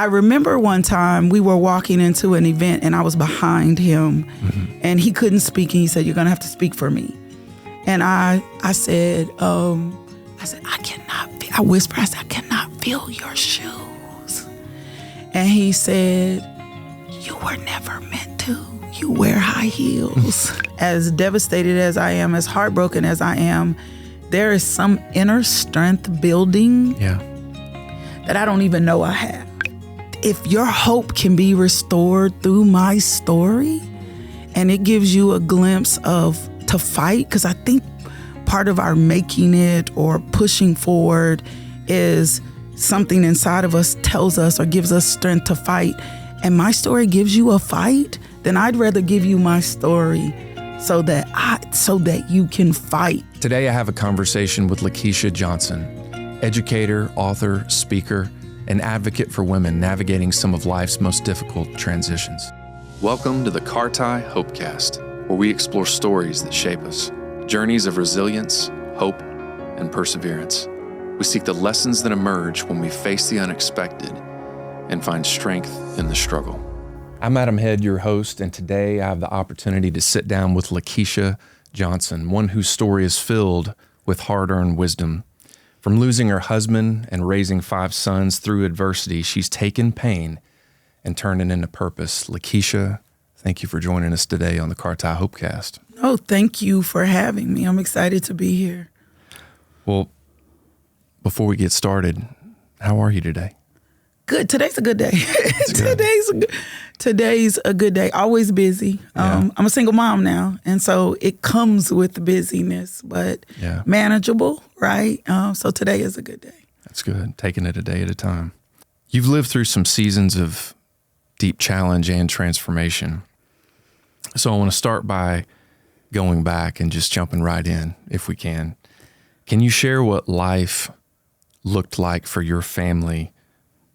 I remember one time we were walking into an event and I was behind him and he couldn't speak. And he said, "You're going to have to speak for me." And I said, I whispered, I said, "I cannot feel your shoes." And he said, "You were never meant to. You wear high heels." As devastated as I am, as heartbroken as I am, there is some inner strength building that I don't even know I have. If your hope can be restored through my story, and it gives you a glimpse of to fight, because I think part of our making it or pushing forward is something inside of us tells us or gives us strength to fight, and my story gives you a fight, then I'd rather give you my story so that you can fight. Today I have a conversation with LaKisha Johnson, educator, author, speaker, and advocate for women navigating some of life's most difficult transitions. Welcome to the CARTI Hopecast, where we explore stories that shape us, journeys of resilience, hope, and perseverance. We seek the lessons that emerge when we face the unexpected and find strength in the struggle. I'm Adam Head, your host, and today I have the opportunity to sit down with LaKisha Johnson, one whose story is filled with hard-earned wisdom. From losing her husband and raising 5 sons through adversity, she's taken pain and turned it into purpose. LaKisha, thank you for joining us today on the CARTI Hopecast. Oh, thank you for having me. I'm excited to be here. Well, before we get started, how are you today? Good. Today's a good day. Today's a good day. Always busy. I'm a single mom now, and so it comes with busyness, but manageable, right? So today is a good day. That's good. Taking it a day at a time. You've lived through some seasons of deep challenge and transformation. So I want to start by going back and just jumping right in, if we can. Can you share what life looked like for your family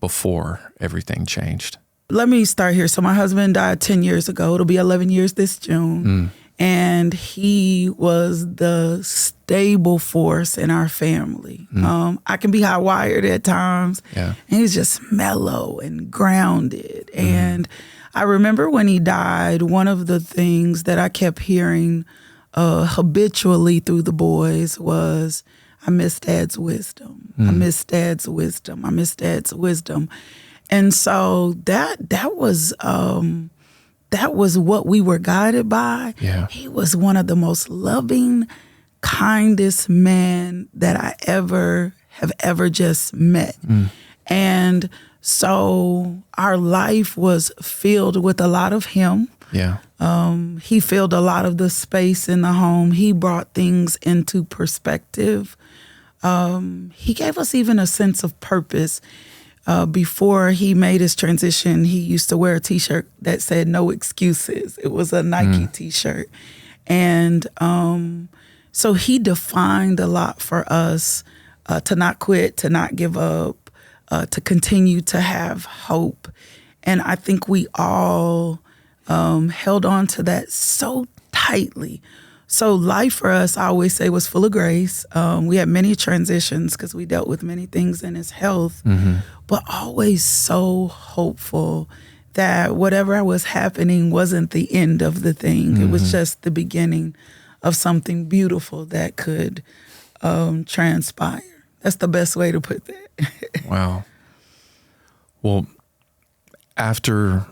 before everything changed? Let me start here. So my husband died 10 years ago. It'll be 11 years this June. And he was the stable force in our family. I can be high-wired at times. And he's just mellow and grounded. And I remember when he died, one of the things that I kept hearing habitually through the boys was, "I miss Dad's wisdom. I miss Dad's wisdom. I miss Dad's wisdom." And so that was what we were guided by. He was one of the most loving, kindest men that I have ever just met. And so our life was filled with a lot of him. He filled a lot of the space in the home. He brought things into perspective. He gave us even a sense of purpose. Before he made his transition, he used to wear a T-shirt that said "No excuses." It was a Nike T-shirt. And so he defined a lot for us, to not quit, to not give up, to continue to have hope. And I think we all held on to that so tightly. So life for us, I always say, was full of grace. We had many transitions because we dealt with many things in his health, but always so hopeful that whatever was happening wasn't the end of the thing. It was just the beginning of something beautiful that could transpire. That's the best way to put that. Wow. Well, after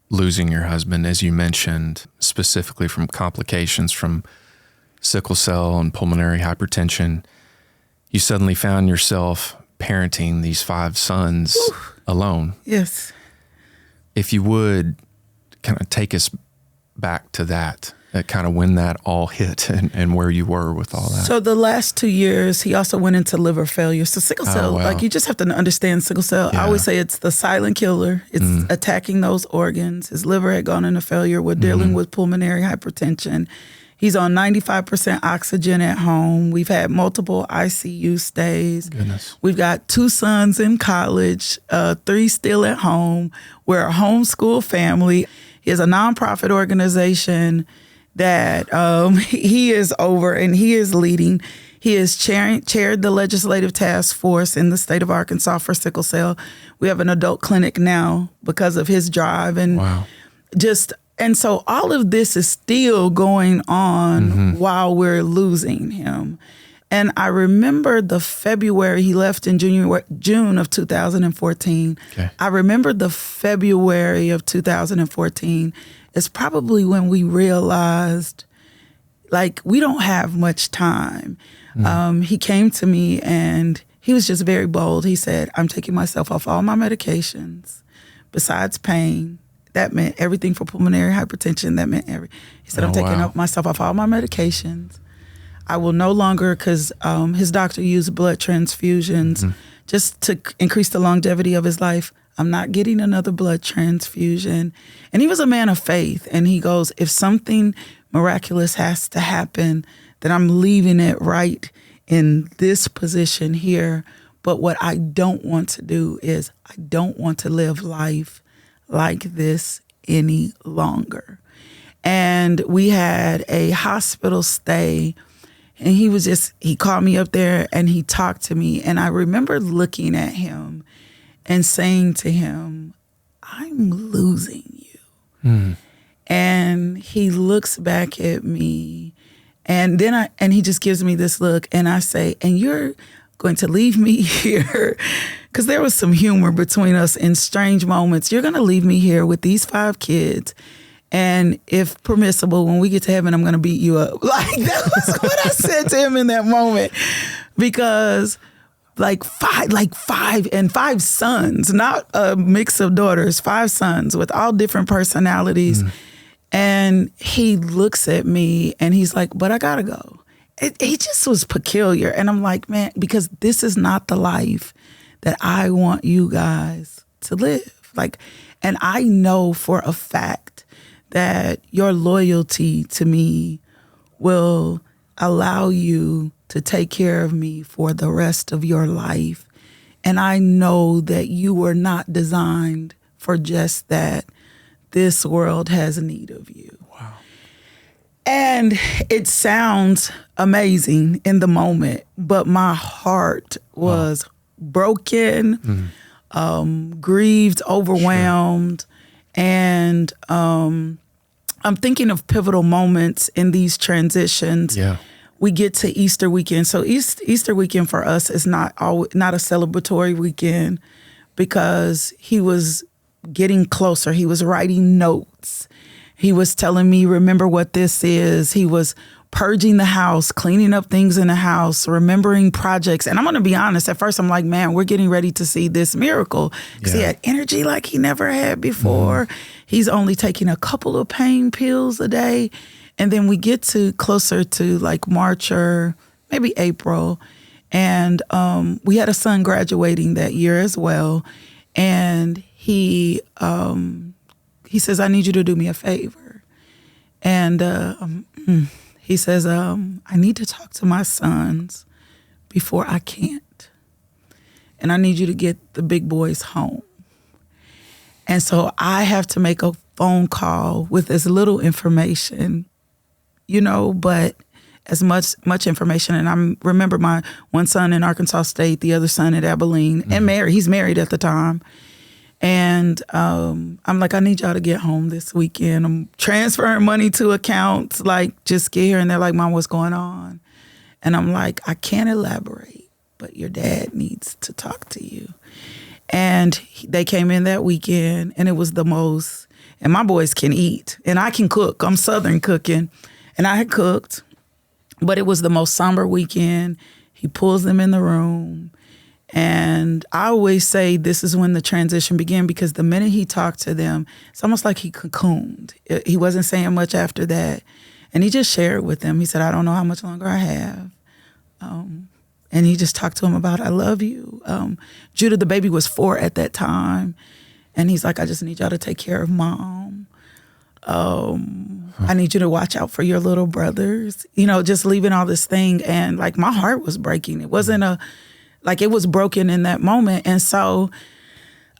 losing your husband, as you mentioned, specifically from complications from sickle cell and pulmonary hypertension, you suddenly found yourself parenting these 5 sons alone. Yes. If you would kind of take us back to that, kind of when that all hit and where you were with all that. So the last 2 years, he also went into liver failure. So sickle cell, like you just have to understand sickle cell. I always say it's the silent killer. It's attacking those organs. His liver had gone into failure. We're dealing with pulmonary hypertension. He's on 95% oxygen at home. We've had multiple ICU stays. Goodness. We've got 2 sons in college, 3 still at home. We're a homeschool family. He has a nonprofit organization that he is over and he is leading. He has chaired the legislative task force in the state of Arkansas for sickle cell. We have an adult clinic now because of his drive and and so all of this is still going on while we're losing him. And I remember the February he left in June of 2014. Okay. I remember the February of 2014 is probably when we realized, like, we don't have much time. He came to me and he was just very bold. He said, I'm taking myself off all my medications besides pain. That meant everything for pulmonary hypertension. That meant he said, I'm taking myself off all my medications. I will no longer, because his doctor used blood transfusions just to increase the longevity of his life. I'm not getting another blood transfusion. And he was a man of faith. And he goes, if something miraculous has to happen, then I'm leaving it right in this position here. But what I don't want to do is I don't want to live life like this any longer. And we had a hospital stay, and he called me up there and he talked to me. And I remember looking at him and saying to him, I'm losing you. And he looks back at me and then he just gives me this look and I say, and you're going to leave me here, because there was some humor between us in strange moments. You're going to leave me here with these 5 kids. And if permissible, when we get to heaven, I'm going to beat you up. Like, that was what I said to him in that moment. Because five sons, not a mix of daughters, 5 sons with all different personalities. And he looks at me and he's like, but I gotta go. He just was peculiar. And I'm like, man, because this is not the life that I want you guys to live. Like, and I know for a fact that your loyalty to me will allow you to take care of me for the rest of your life. And I know that you were not designed for just that. This world has need of you. Wow. And it sounds amazing in the moment, but my heart was broken, grieved, overwhelmed. And I'm thinking of pivotal moments in these transitions. Yeah. We get to Easter weekend. So Easter weekend for us is not a celebratory weekend, because he was getting closer. He was writing notes. He was telling me, remember what this is. He was purging the house, cleaning up things in the house, remembering projects. And I'm going to be honest, at first I'm like, man, we're getting ready to see this miracle. Because he had energy like he never had before. He's only taking a couple of pain pills a day. And then we get to closer to like March or maybe April. And we had a son graduating that year as well. And he says, I need you to do me a favor. And he says, I need to talk to my sons before I can't. And I need you to get the big boys home. And so I have to make a phone call with as little information, but as much information. And I remember my one son in Arkansas State, the other son at Abilene, and married. He's married at the time. And I'm like, I need y'all to get home this weekend. I'm transferring money to accounts, like, just get here. And they're like, Mom, what's going on? And I'm like, I can't elaborate, but your dad needs to talk to you. And they came in that weekend, and it was the most, and my boys can eat, and I can cook. I'm Southern cooking. And I had cooked, but it was the most somber weekend. He pulls them in the room. And I always say this is when the transition began, because the minute he talked to them, it's almost like he cocooned. He wasn't saying much after that. And he just shared with them. He said, I don't know how much longer I have. And he just talked to them about, I love you. Judah, the baby, was 4 at that time. And he's like, I just need y'all to take care of Mom. I need you to watch out for your little brothers. Just leaving all this thing. And like, my heart was breaking. It wasn't it was broken in that moment. And so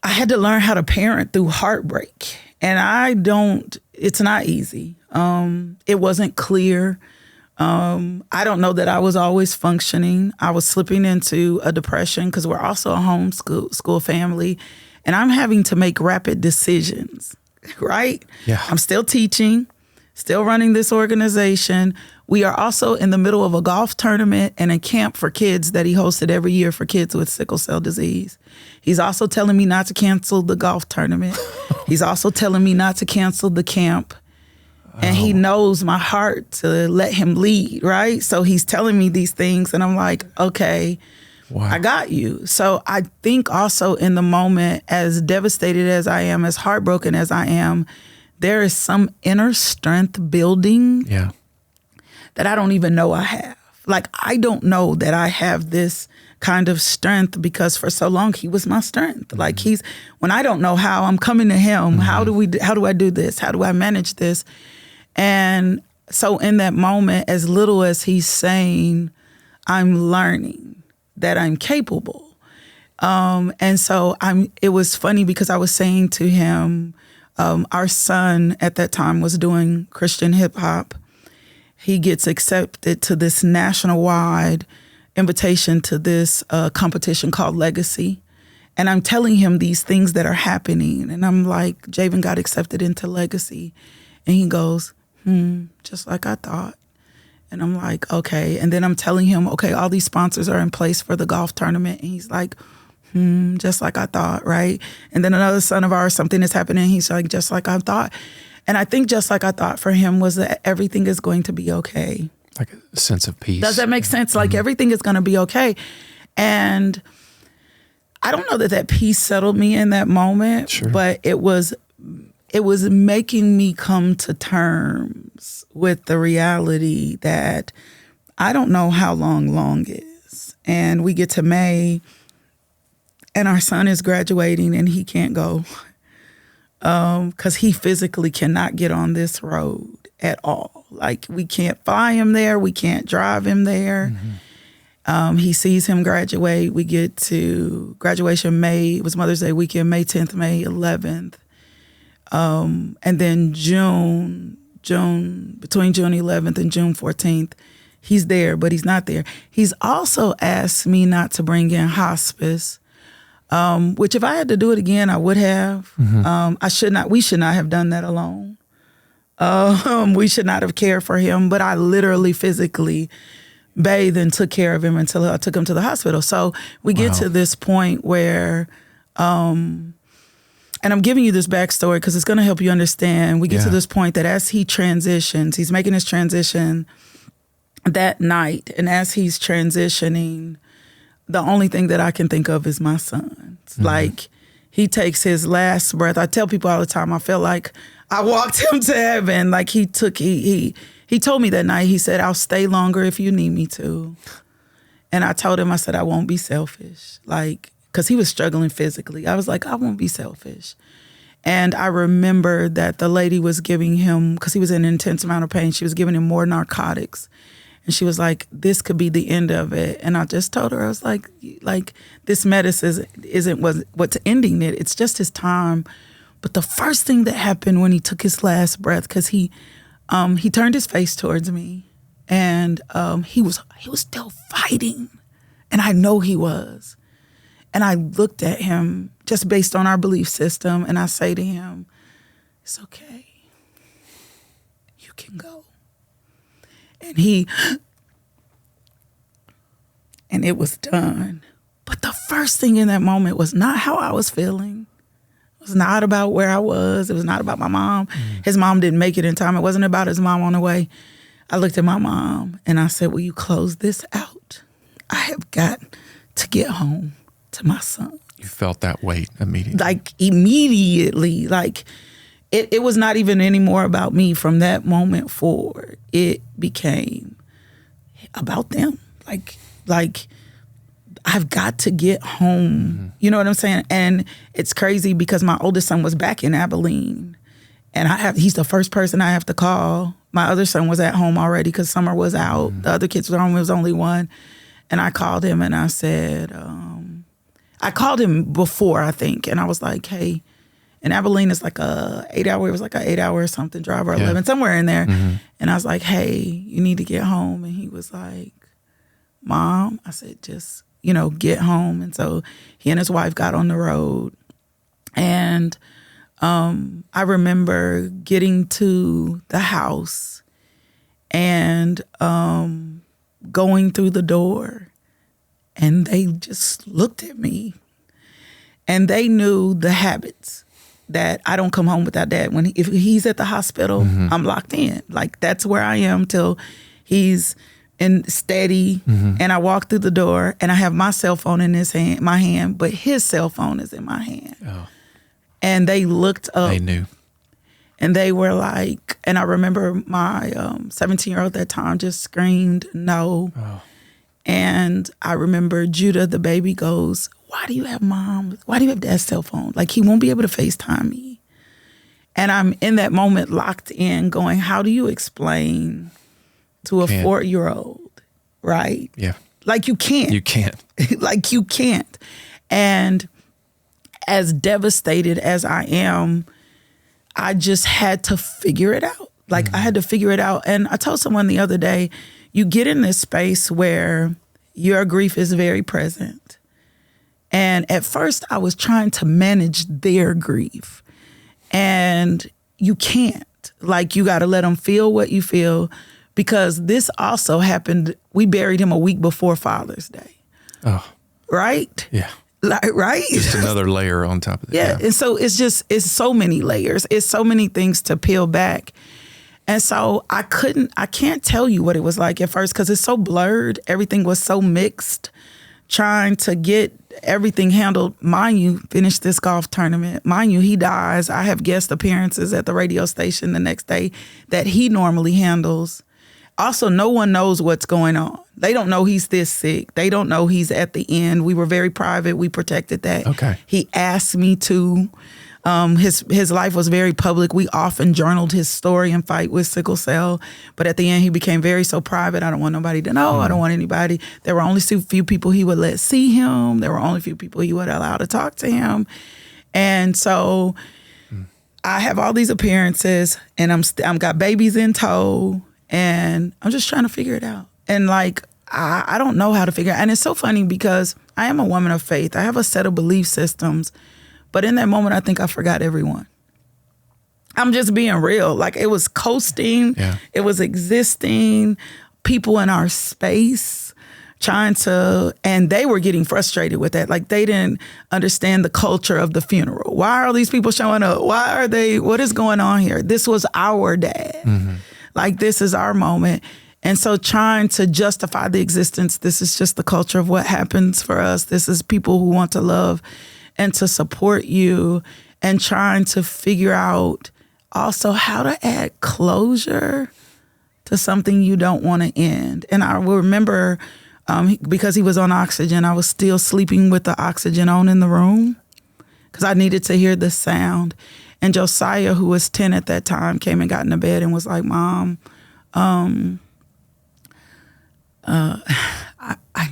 I had to learn how to parent through heartbreak. And it's not easy. It wasn't clear I don't know that I was always functioning. I was slipping into a depression because we're also a homeschool family, and I'm having to make rapid decisions, right? Yeah. I'm still teaching, still running this organization. We are also in the middle of a golf tournament and a camp for kids that he hosted every year for kids with sickle cell disease. He's also telling me not to cancel the golf tournament. He's also telling me not to cancel the camp. And he knows my heart to let him lead, right? So he's telling me these things, and I'm like, okay, wow. I got you. So I think also in the moment, as devastated as I am, as heartbroken as I am, there is some inner strength building that I don't even know I have. Like, I don't know that I have this kind of strength because for so long he was my strength. Mm-hmm. Like, when I don't know how, I'm coming to him. Mm-hmm. How do I do this? How do I manage this? And so in that moment, as little as he's saying, I'm learning that I'm capable. And so it was funny because I was saying to him, our son at that time was doing Christian hip hop. He gets accepted to this national-wide invitation to this competition called Legacy. And I'm telling him these things that are happening. And I'm like, Javen got accepted into Legacy. And he goes, just like I thought. And I'm like, okay. And then I'm telling him, okay, all these sponsors are in place for the golf tournament. And he's like, just like I thought, right? And then another son of ours, something is happening. He's like, just like I thought. And I think just like I thought for him was that everything is going to be okay. Like a sense of peace. Does that make sense? Like everything is going to be okay. And I don't know that peace settled me in that moment, sure. But it was making me come to terms with the reality that I don't know how long is. And we get to May and our son is graduating and he can't go because he physically cannot get on this road at all. Like, we can't fly him there. We can't drive him there. Mm-hmm. He sees him graduate. We get to graduation May. It was Mother's Day weekend, May 10th, May 11th. And then June, between June 11th and June 14th, he's there, but he's not there. He's also asked me not to bring in hospice, which if I had to do it again, I would have. Mm-hmm. We should not have done that alone. We should not have cared for him, but I literally physically bathed and took care of him until I took him to the hospital. So we get to this point where, and I'm giving you this backstory because it's going to help you understand. We get to this point that as he transitions, he's making his transition that night. And as he's transitioning, the only thing that I can think of is my son. Mm-hmm. Like, he takes his last breath. I tell people all the time, I feel like I walked him to heaven. Like, he told me that night, he said, I'll stay longer if you need me to. And I told him, I said, I won't be selfish. Like, because he was struggling physically. I was like, I won't be selfish. And I remember that the lady was giving him, because he was in an intense amount of pain, she was giving him more narcotics. And she was like, this could be the end of it. And I just told her, I was like this medicine isn't what's ending it. It's just his time. But the first thing that happened when he took his last breath, because he turned his face towards me, and he was still fighting. And I know he was. And I looked at him just based on our belief system, and I say to him, it's okay. You can go. And it was done. But the first thing in that moment was not how I was feeling. It was not about where I was. It was not about my mom. His mom didn't make it in time. It wasn't about his mom on the way. I looked at my mom and I said, will you close this out? I have got to get home to my son. You felt that weight immediately? Like, immediately. Like, it was not even anymore about me from that moment forward. It became about them. Like I've got to get home. Mm-hmm. You know what I'm saying? And it's crazy because my oldest son was back in Abilene. And he's the first person I have to call. My other son was at home already because summer was out. Mm-hmm. The other kids were home. There was only one. And I called him and I said, I called him before, I think. And I was like, hey. And Abilene is like it was like an 8 hour or something drive, or 11, somewhere in there. And I was like, hey, you need to get home. And he was like, Mom, I said, just, get home. And so he and his wife got on the road. And I remember getting to the house and going through the door, and they just looked at me, and they knew the habits that I don't come home without Dad. If he's at the hospital, I'm locked in. Like, that's where I am till he's steady. And I walk through the door, and I have my cell phone in my hand, but his cell phone is in my hand. Oh. And they looked up. They knew. And they were like, and I remember my 17-year-old at that time just screamed, no. Oh. And I remember Judah, the baby, goes, why do you have Dad's cell phone? Like, he won't be able to FaceTime me. And I'm in that moment locked in going, how do you explain to a 4-year-old, right? Yeah. Like, you can't. You can't. Like, you can't. And as devastated as I am, I just had to figure it out. Like, I had to figure it out. And I told someone the other day, you get in this space where your grief is very present. And at first I was trying to manage their grief. And you can't. Like, you got to let them feel what you feel, because this also happened. We buried him a week before Father's Day. Oh. Right? Yeah. Like, right? Just another layer on top of it. Yeah. And so it's so many layers. It's so many things to peel back. And so I can't tell you what it was like at first, because it's so blurred. Everything was so mixed, trying to get everything handled. Mind you, finish this golf tournament. Mind you, he dies. I have guest appearances at the radio station the next day that he normally handles. Also, no one knows what's going on. They don't know he's this sick. They don't know he's at the end. We were very private. We protected that. Okay. He asked me to. His life was very public. We often journaled his story and fight with sickle cell. But at the end, he became so private. I don't want nobody to know. I don't want anybody. There were only a few people he would let see him. There were only a few people he would allow to talk to him. And so I have all these appearances, and I'm got babies in tow. And I'm just trying to figure it out. And like, I don't know how to figure it out. And it's so funny because I am a woman of faith. I have a set of belief systems. But in that moment, I think I forgot everyone. I'm just being real. Like, it was coasting. Yeah. It was existing. People in our space and they were getting frustrated with that. Like, they didn't understand the culture of the funeral. Why are these people showing up? What is going on here? This was our dad. Like, this is our moment. And so trying to justify the existence, this is just the culture of what happens for us. This is people who want to love and to support you, and trying to figure out also how to add closure to something you don't want to end. And I will remember, because he was on oxygen, I was still sleeping with the oxygen on in the room because I needed to hear the sound. And Josiah, who was 10 at that time, came and got in the bed and was like, Mom, I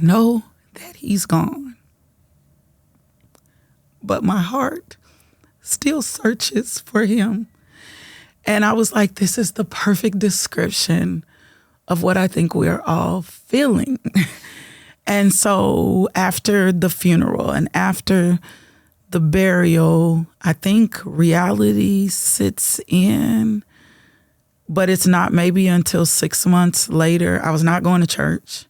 know that he's gone, but my heart still searches for him. And I was like, this is the perfect description of what I think we're all feeling. And so after the funeral and after the burial, I think reality sits in, but it's not maybe until 6 months later. I was not going to church.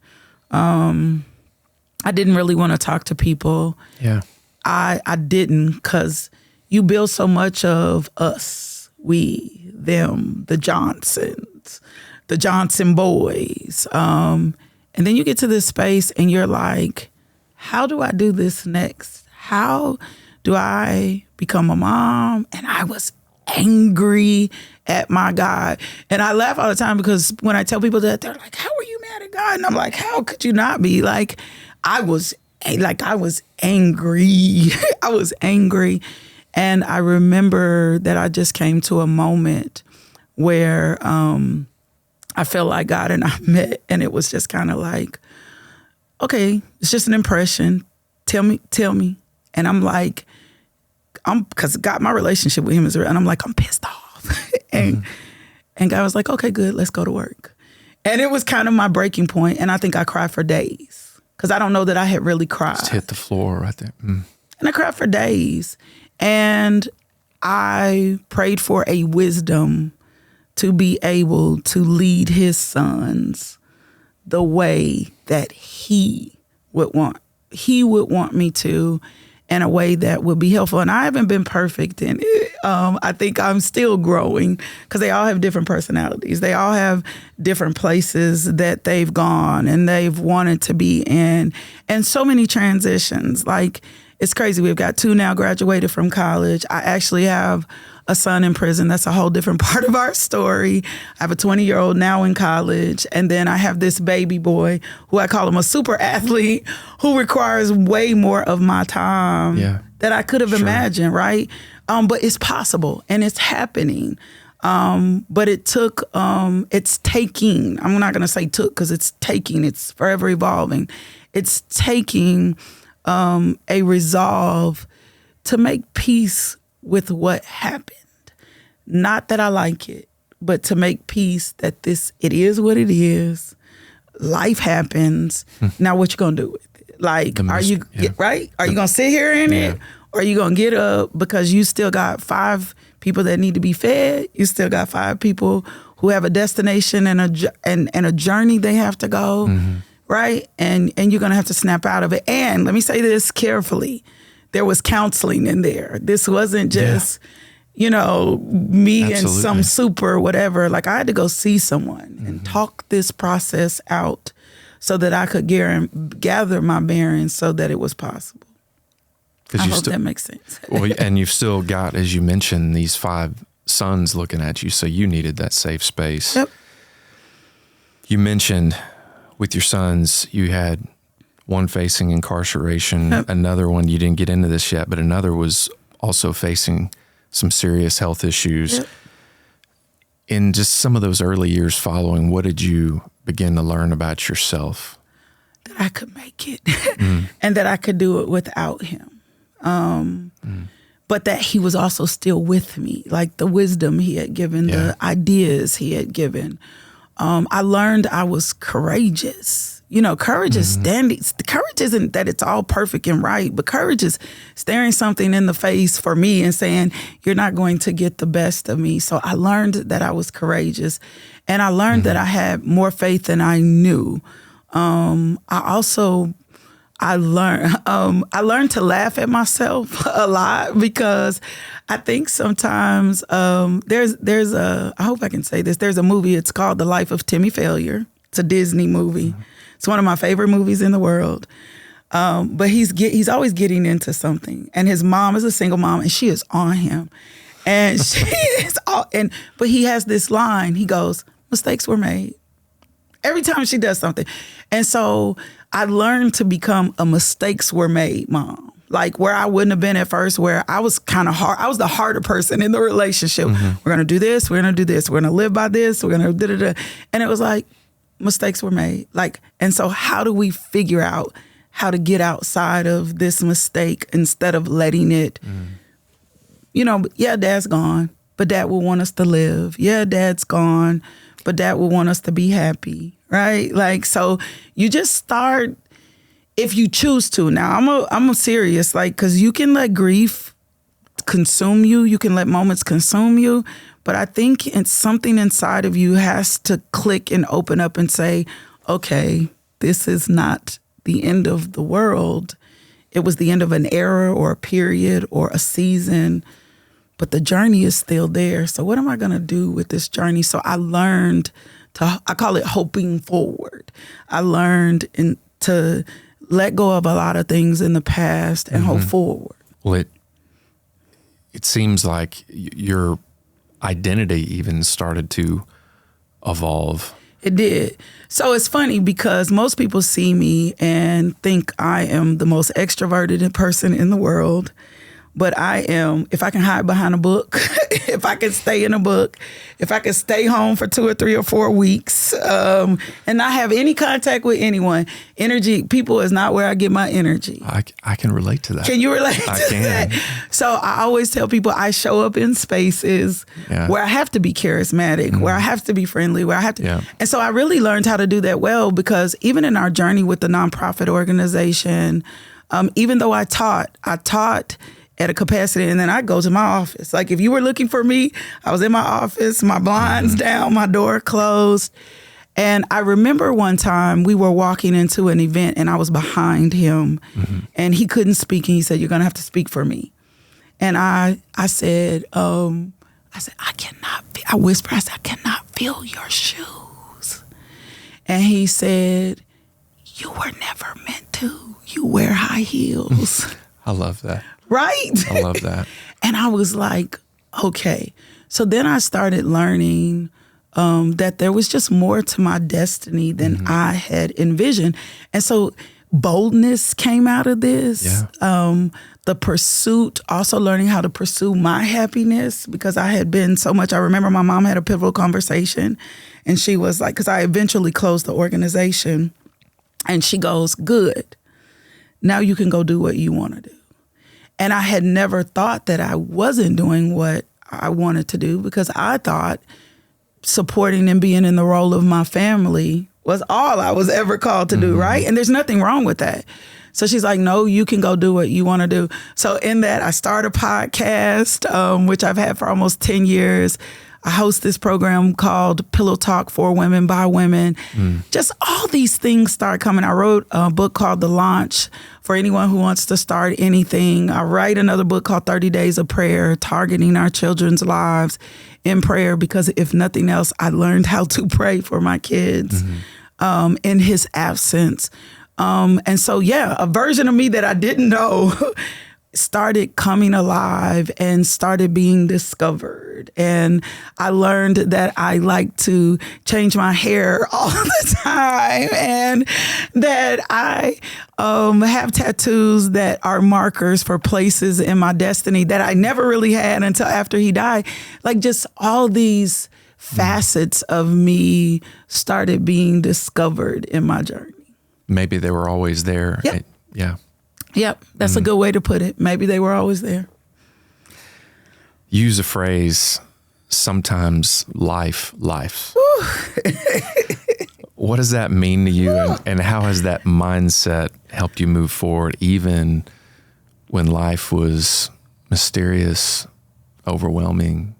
I didn't really want to talk to people. Yeah. I didn't, because you build so much of us, we, them, the Johnsons, the Johnson boys. And then you get to this space and you're like, how do I do this next? How do I become a mom? And I was angry at my God. And I laugh all the time because when I tell people that, they're like, how are you mad at God? And I'm like, how could you not be? Like, I was angry. I was angry. And I remember that I just came to a moment where I felt like God and I met, and it was just kind of like, okay, it's just an impression. Tell me. And I'm like, because my relationship with him is real, and I'm like, I'm pissed off. And God was like, okay, good, let's go to work. And it was kind of my breaking point, and I think I cried for days because I don't know that I had really cried. Just hit the floor right there. And I cried for days. And I prayed for a wisdom to be able to lead his sons the way that he would want me to, in a way that would be helpful. And I haven't been perfect in it. I think I'm still growing because they all have different personalities. They all have different places that they've gone and they've wanted to be in. And so many transitions. Like, it's crazy. We've got 2 now graduated from college. I actually have a son in prison. That's a whole different part of our story. I have a 20-year-old now in college. And then I have this baby boy who I call him a super athlete who requires way more of my time that I could have imagined, right? But it's possible and it's happening. But it took, it's taking, I'm not going to say took because it's taking, it's forever evolving. It's taking a resolve to make peace with what happened. Not that I like it, but to make peace that it is what it is. Life happens. Now what you gonna do with it? Like, are you right? Are you gonna sit here in it? Or are you gonna get up because you still got 5 people that need to be fed? You still got 5 people who have a destination and a journey they have to go, right? And you're gonna have to snap out of it. And let me say this carefully. There was counseling in there. This wasn't just, me and some super whatever. Like, I had to go see someone and talk this process out so that I could gather my bearings so that it was possible. I hope that makes sense. Well, and you've still got, as you mentioned, these 5 sons looking at you, so you needed that safe space. Yep. You mentioned with your sons, you had one facing incarceration, another one, you didn't get into this yet, but another was also facing some serious health issues. In just some of those early years following, what did you begin to learn about yourself? That I could make it and that I could do it without him. But that he was also still with me, like the wisdom he had given, the ideas he had given. I learned I was courageous. Courage is standing. Courage isn't that it's all perfect and right, but courage is staring something in the face for me and saying, you're not going to get the best of me. So I learned that I was courageous, and I learned that I had more faith than I knew. I learned to laugh at myself a lot because I think sometimes there's I hope I can say this. There's a movie. It's called The Life of Timmy Failure. It's a Disney movie. It's one of my favorite movies in the world. But he's always getting into something, and his mom is a single mom, and she is on him, and she is but he has this line. He goes, "Mistakes were made." Every time she does something, and so I learned to become a mistakes were made mom. Like, where I wouldn't have been at first, where I was kind of hard. I was the harder person in the relationship. We're gonna do this. We're gonna do this. We're gonna live by this. We're gonna da-da-da. And it was like, mistakes were made. Like, and so how do we figure out how to get outside of this mistake instead of letting it, Dad's gone, but Dad will want us to live. Yeah, Dad's gone, but Dad will want us to be happy, right? Like, so you just start, if you choose to. Now, I'm a serious, like, because you can let grief consume you. You can let moments consume you. But I think it's something inside of you has to click and open up and say, okay, this is not the end of the world. It was the end of an era or a period or a season, but the journey is still there. So what am I going to do with this journey? So I learned I call it hoping forward. I learned to let go of a lot of things in the past and hope forward. Well, it seems like your identity even started to evolve. It did. So it's funny because most people see me and think I am the most extroverted person in the world, But I am, if I can hide behind a book, if I can stay in a book, if I can stay home for 2 or 3 or 4 weeks, and not have any contact with anyone, people is not where I get my energy. I can relate to that. Can you relate to that? So I always tell people I show up in spaces where I have to be charismatic, where I have to be friendly, where I have to. And so I really learned how to do that well, because even in our journey with the nonprofit organization, even though I taught at a capacity, and then I go to my office. Like if you were looking for me, I was in my office, my blinds down, my door closed. And I remember one time we were walking into an event and I was behind him and he couldn't speak. And he said, "You're going to have to speak for me." And I said, I whispered, "I cannot feel your shoes." And he said, "You were never meant to. You wear high heels." I love that. Right? I love that. And I was like, okay. So then I started learning that there was just more to my destiny than I had envisioned. And so boldness came out of this. The pursuit, also learning how to pursue my happiness, because I had been so much. I remember my mom had a pivotal conversation and she was like, because I eventually closed the organization, and she goes, "Good. Now you can go do what you want to do." And I had never thought that I wasn't doing what I wanted to do, because I thought supporting and being in the role of my family was all I was ever called to do, right? And there's nothing wrong with that. So she's like, "No, you can go do what you want to do." So in that, I started a podcast, which I've had for almost 10 years. I host this program called Pillow Talk for Women by Women. Just all these things start coming. I wrote a book called The Launch for anyone who wants to start anything. I write another book called 30 Days of Prayer, targeting our children's lives in prayer, because if nothing else, I learned how to pray for my kids in his absence. And so, a version of me that I didn't know started coming alive and started being discovered. And I learned that I like to change my hair all the time, and that I have tattoos that are markers for places in my destiny that I never really had until after he died. Like just all these facets of me started being discovered in my journey. Maybe they were always there. Yep, that's a good way to put it. Maybe they were always there. Use a phrase, sometimes life. What does that mean to you, and how has that mindset helped you move forward, even when life was mysterious, overwhelming,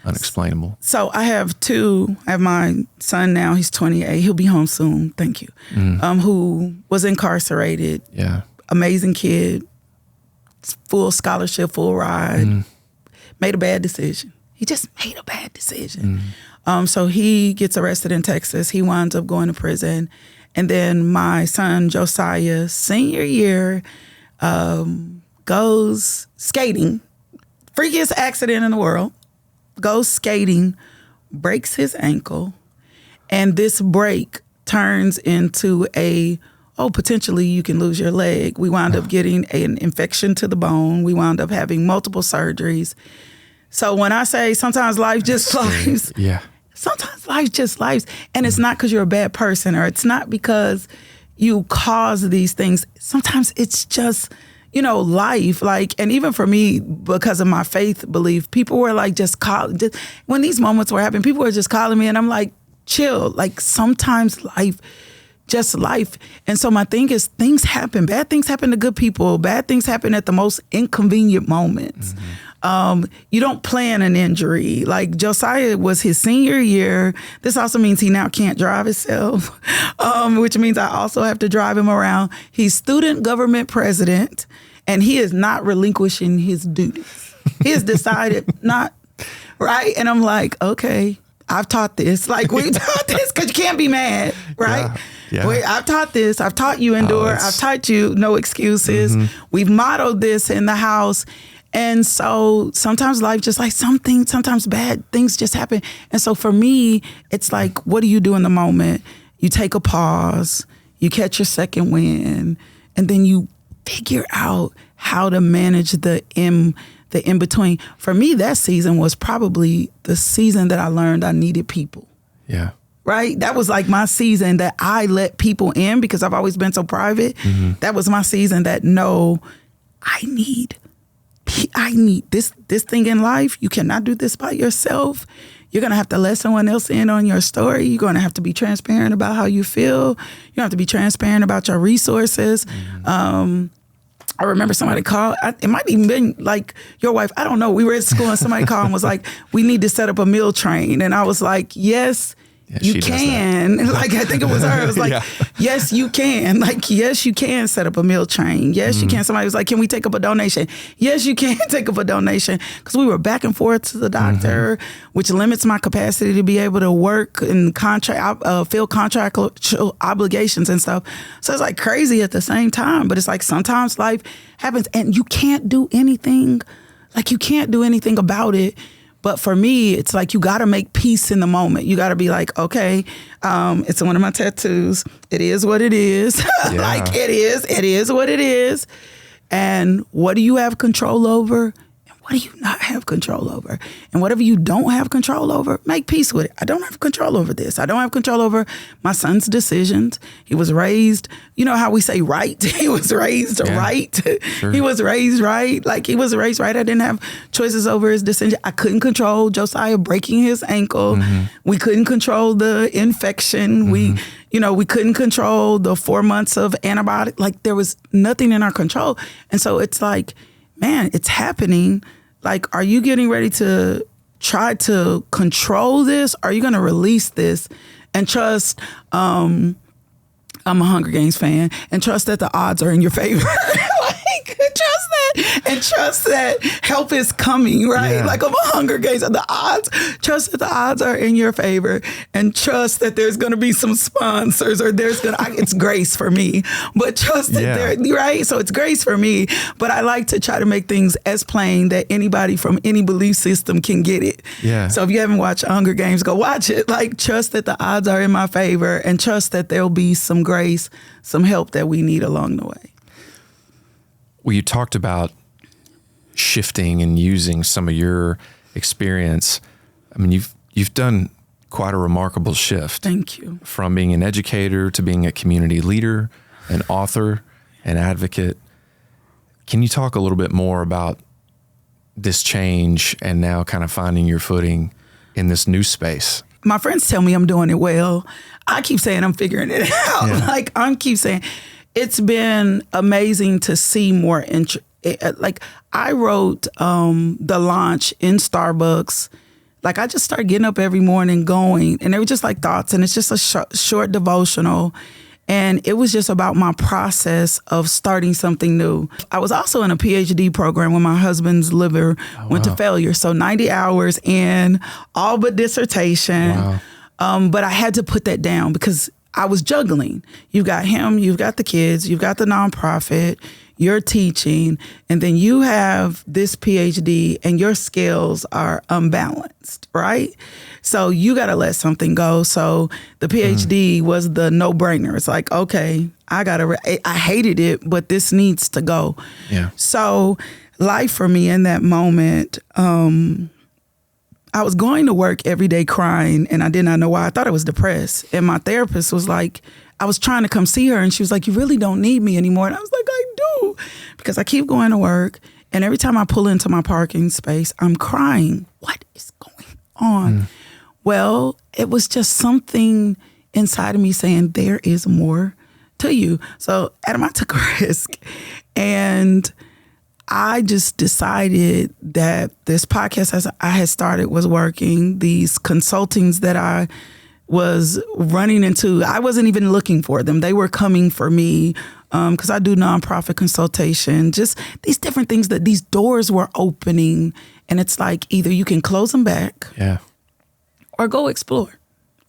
unexplainable? So I have two. I have my son now, he's 28. He'll be home soon, thank you, who was incarcerated. Amazing kid, full scholarship, full ride, made a bad decision. He just made a bad decision. So he gets arrested in Texas. He winds up going to prison. And then my son, Josiah, senior year, goes skating. Freakiest accident in the world. Goes skating, breaks his ankle. And this break turns into potentially you can lose your leg. We wound up getting an infection to the bone. We wound up having multiple surgeries. So when I say sometimes life just lives, sometimes life just lives. And it's not because you're a bad person, or it's not because you cause these things. Sometimes it's just, life. And even for me, because of my faith belief, people were like when these moments were happening, people were just calling me, and I'm like, chill. Sometimes life. And so my thing is, things happen. Bad things happen to good people. Bad things happen at the most inconvenient moments. You don't plan an injury. Josiah was his senior year. This also means he now can't drive himself, which means I also have to drive him around. He's student government president, and he is not relinquishing his duties. He has decided not, right? And I'm like, okay, I've taught this. We taught this because you can't be mad, right? I've taught this. I've taught you endure. I've taught you no excuses. We've modeled this in the house. And so sometimes life just sometimes bad things just happen. And so for me, it's what do you do in the moment? You take a pause, you catch your second wind, and then you figure out how to manage the in-between. For me, that season was probably the season that I learned I needed people. Yeah. Right? That was like my season that I let people in because I've always been so private. That was my season that I need this thing in life. You cannot do this by yourself. You're going to have to let someone else in on your story. You're going to have to be transparent about how you feel. You have to be transparent about your resources. I remember somebody called, it might even been like your wife, I don't know. We were at school and somebody called and was like, we need to set up a meal train. And I was like, yes, you can. Like, I think it was her. It was like, yes, you can. Like, yes, you can set up a meal train. Yes, you can. Somebody was like, can we take up a donation? Yes, you can take up a donation. Because we were back and forth to the doctor, which limits my capacity to be able to work and fill contract obligations and stuff. So it's like crazy at the same time. But it's like sometimes life happens and you can't do anything. Like, you can't do anything about it. But for me, it's like you got to make peace in the moment. You got to be like, okay, it's one of my tattoos. It is what it is. Like, it is what it is. And what do you have control over? And what do you not have control over? And whatever you don't have control over, make peace with it. I don't have control over this. I don't have control over my son's decisions. He was raised, you know how we say right? He was raised right. Sure. He was raised right. Like, he was raised right. I didn't have choices over his decision. I couldn't control Josiah breaking his ankle. We couldn't control the infection. We couldn't control the 4 months of antibiotic. Like, there was nothing in our control. And so it's like, man, it's happening. Like, are you getting ready to try to control this? Are you going to release this and trust, I'm a Hunger Games fan, and trust that the odds are in your favor? Like, trust that help is coming, right? Yeah. Like, I'm a Hunger Games, and trust that the odds are in your favor, and trust that there's going to be some sponsors, or it's grace for me, but trust that right? So it's grace for me, but I like to try to make things as plain that anybody from any belief system can get it. Yeah. So if you haven't watched Hunger Games, go watch it. Like, trust that the odds are in my favor, and trust that there'll be some grace, some help that we need along the way. Well, you talked about shifting and using some of your experience. I mean, you've done quite a remarkable shift. Thank you. From being an educator to being a community leader, an author, an advocate. Can you talk a little bit more about this change and now kind of finding your footing in this new space? My friends tell me I'm doing it well. I keep saying I'm figuring it out. Yeah. Like, I keep saying it's been amazing to see more interest. Like, I wrote the launch in Starbucks. Like, I just started getting up every morning going, and they were just like thoughts, and it's just a short devotional. And it was just about my process of starting something new. I was also in a PhD program when my husband's liver went to failure. So 90 hours in, all but dissertation. Wow. But I had to put that down because I was juggling. You've got him, you've got the kids, you've got the nonprofit, you're teaching, and then you have this PhD and your skills are unbalanced, right? So you got to let something go. So the PhD was the no-brainer. It's like, okay, I hated it, but this needs to go. Yeah. So life for me in that moment, I was going to work every day crying, and I did not know why. I thought I was depressed. And my therapist was like, I was trying to come see her, and she was like, you really don't need me anymore. And I was like, I do. Because I keep going to work, and every time I pull into my parking space, I'm crying. What is going on? Well, it was just something inside of me saying, there is more to you. So Adam, I took a risk, and I just decided that this podcast as I had started was working. These consultings that I was running into, I wasn't even looking for them. They were coming for me because I do nonprofit consultation, just these different things that these doors were opening. And it's like either you can close them back or go explore.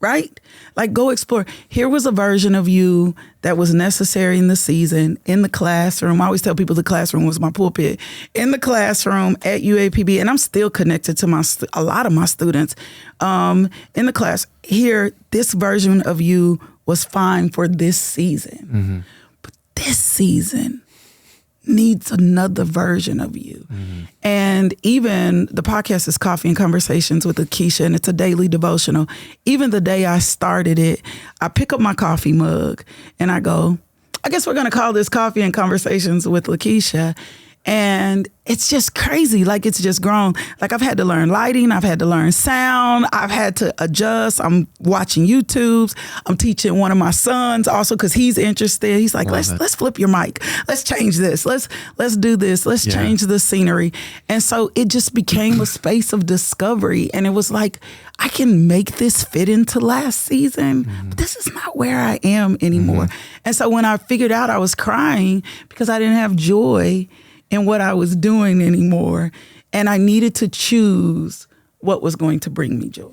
Right? Like, go explore. Here was a version of you that was necessary in the season, in the classroom. I always tell people the classroom was my pulpit. In the classroom at UAPB, and I'm still connected to a lot of my students. In the class, here, this version of you was fine for this season. But this season, needs another version of you. And even the podcast is Coffee and Conversations with LaKisha, and it's a daily devotional. Even the day I started it, I pick up my coffee mug and I go, I guess we're going to call this Coffee and Conversations with LaKisha. And it's just crazy. Like, it's just grown. Like, I've had to learn lighting. I've had to learn sound. I've had to adjust. I'm watching YouTubes. I'm teaching one of my sons also because he's interested. He's like, let's flip your mic. Let's change this. Let's do this. Let's change the scenery. And so it just became a space of discovery. And it was like, I can make this fit into last season, but this is not where I am anymore. And so when I figured out, I was crying because I didn't have joy in what I was doing anymore. And I needed to choose what was going to bring me joy.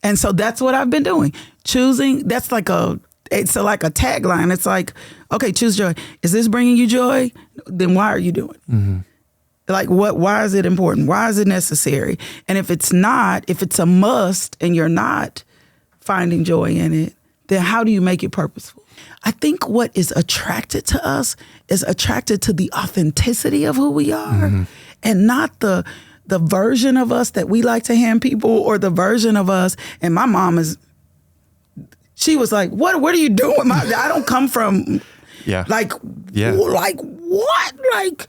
And so that's what I've been doing. Choosing, it's like a tagline. It's like, okay, choose joy. Is this bringing you joy? Then why are you doing it? Like, why is it important? Why is it necessary? And if it's not, if it's a must and you're not finding joy in it, then how do you make it purposeful? I think what is attracted to us is attracted to the authenticity of who we are and not the version of us that we like to hand people or the version of us. And my mom she was like, what are you doing? I don't come from like what? Like,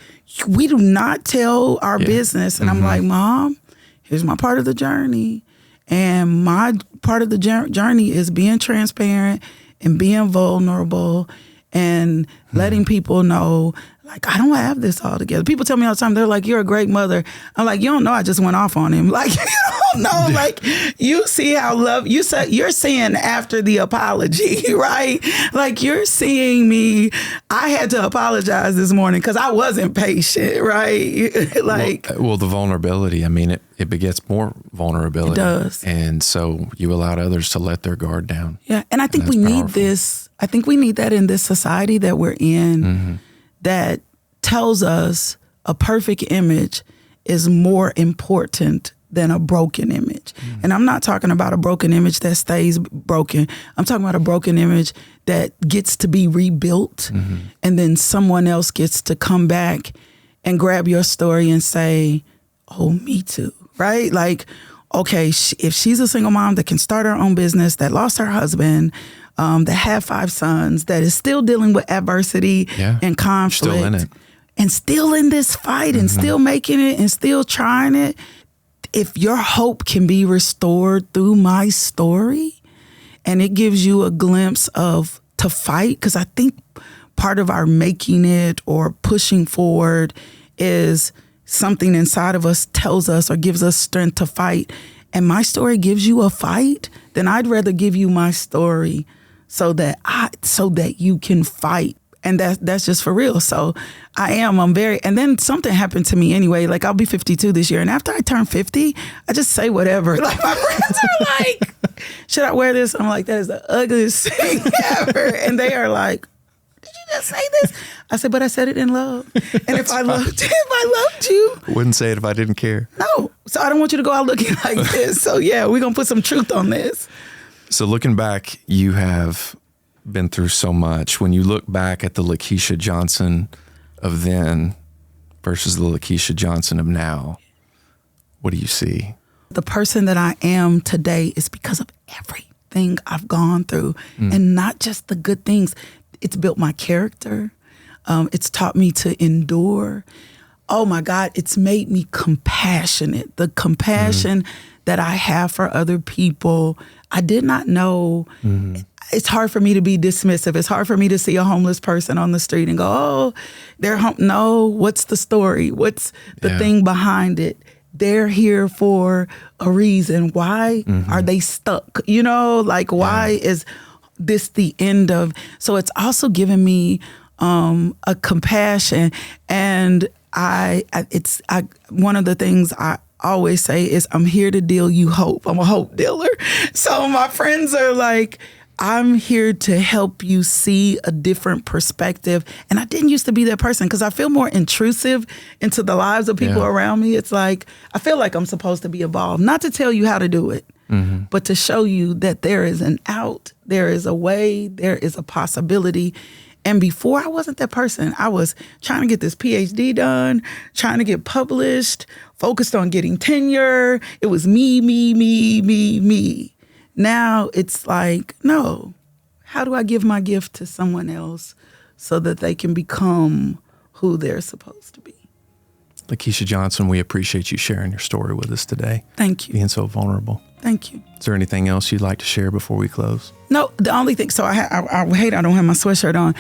we do not tell our business. And I'm like, Mom, here's my part of the journey. And my part of the journey is being transparent and being vulnerable and letting people know, like, I don't have this all together. People tell me all the time, they're like, you're a great mother. I'm like, you don't know I just went off on him. Like, you don't know. Like, you see how you're seeing after the apology, right? Like, you're seeing me. I had to apologize this morning because I wasn't patient, right? Like, well, the vulnerability, I mean, it begets more vulnerability. It does. And so you allowed others to let their guard down. Yeah. And I think we need this. I think we need that in this society that we're in. That tells us a perfect image is more important than a broken image. And I'm not talking about a broken image that stays broken. I'm talking about a broken image that gets to be rebuilt and then someone else gets to come back and grab your story and say, oh, me too, right? Like, okay, if she's a single mom that can start her own business, that lost her husband, that had 5 sons, that is still dealing with adversity and conflict. Still in it. And still in this fight and still making it and still trying it. If your hope can be restored through my story and it gives you a glimpse of to fight, because I think part of our making it or pushing forward is something inside of us tells us or gives us strength to fight. And my story gives you a fight, then I'd rather give you my story so that you can fight. And that's just for real. So I'm very, and then something happened to me anyway. Like, I'll be 52 this year. And after I turn 50, I just say whatever. Like, my friends are like, should I wear this? I'm like, that is the ugliest thing ever. And they are like, did you just say this? I said, but I said it in love. And if I loved you. Wouldn't say it if I didn't care. No. So I don't want you to go out looking like this. So yeah, we're going to put some truth on this. So looking back, you have been through so much. When you look back at the LaKisha Johnson of then versus the LaKisha Johnson of now, what do you see? The person that I am today is because of everything I've gone through, and not just the good things. It's built my character. It's taught me to endure. Oh my God, it's made me compassionate. The compassion that I have for other people, I did not know. It's hard for me to be dismissive. It's hard for me to see a homeless person on the street and go, oh, they're no, what's the story? What's the thing behind it? They're here for a reason. Why are they stuck? You know, like, why is this the end of? So it's also given me a compassion. And one of the things I always say is, I'm here to deal you hope. I'm a hope dealer. So my friends are like, I'm here to help you see a different perspective. And I didn't used to be that person because I feel more intrusive into the lives of people around me. It's like, I feel like I'm supposed to be involved, not to tell you how to do it, but to show you that there is an out, there is a way, there is a possibility. And before, I wasn't that person. I was trying to get this PhD done, trying to get published, focused on getting tenure. It was me, me, me, me, me. Now it's like, no, how do I give my gift to someone else so that they can become who they're supposed to be? LaKisha Johnson, we appreciate you sharing your story with us today. Thank you. Being so vulnerable. Thank you. Is there anything else you'd like to share before we close? No, the only thing, so I hate I don't have my sweatshirt on.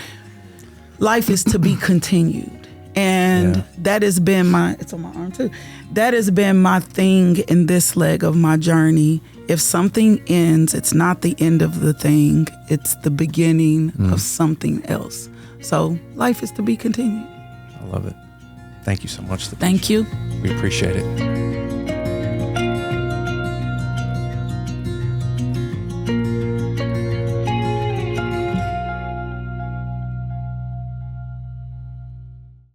Life is to be continued. And that has been it's on my arm too. That has been my thing in this leg of my journey. If something ends, it's not the end of the thing. It's the beginning of something else. So life is to be continued. I love it. Thank you so much, LaKisha. Thank you. We appreciate it.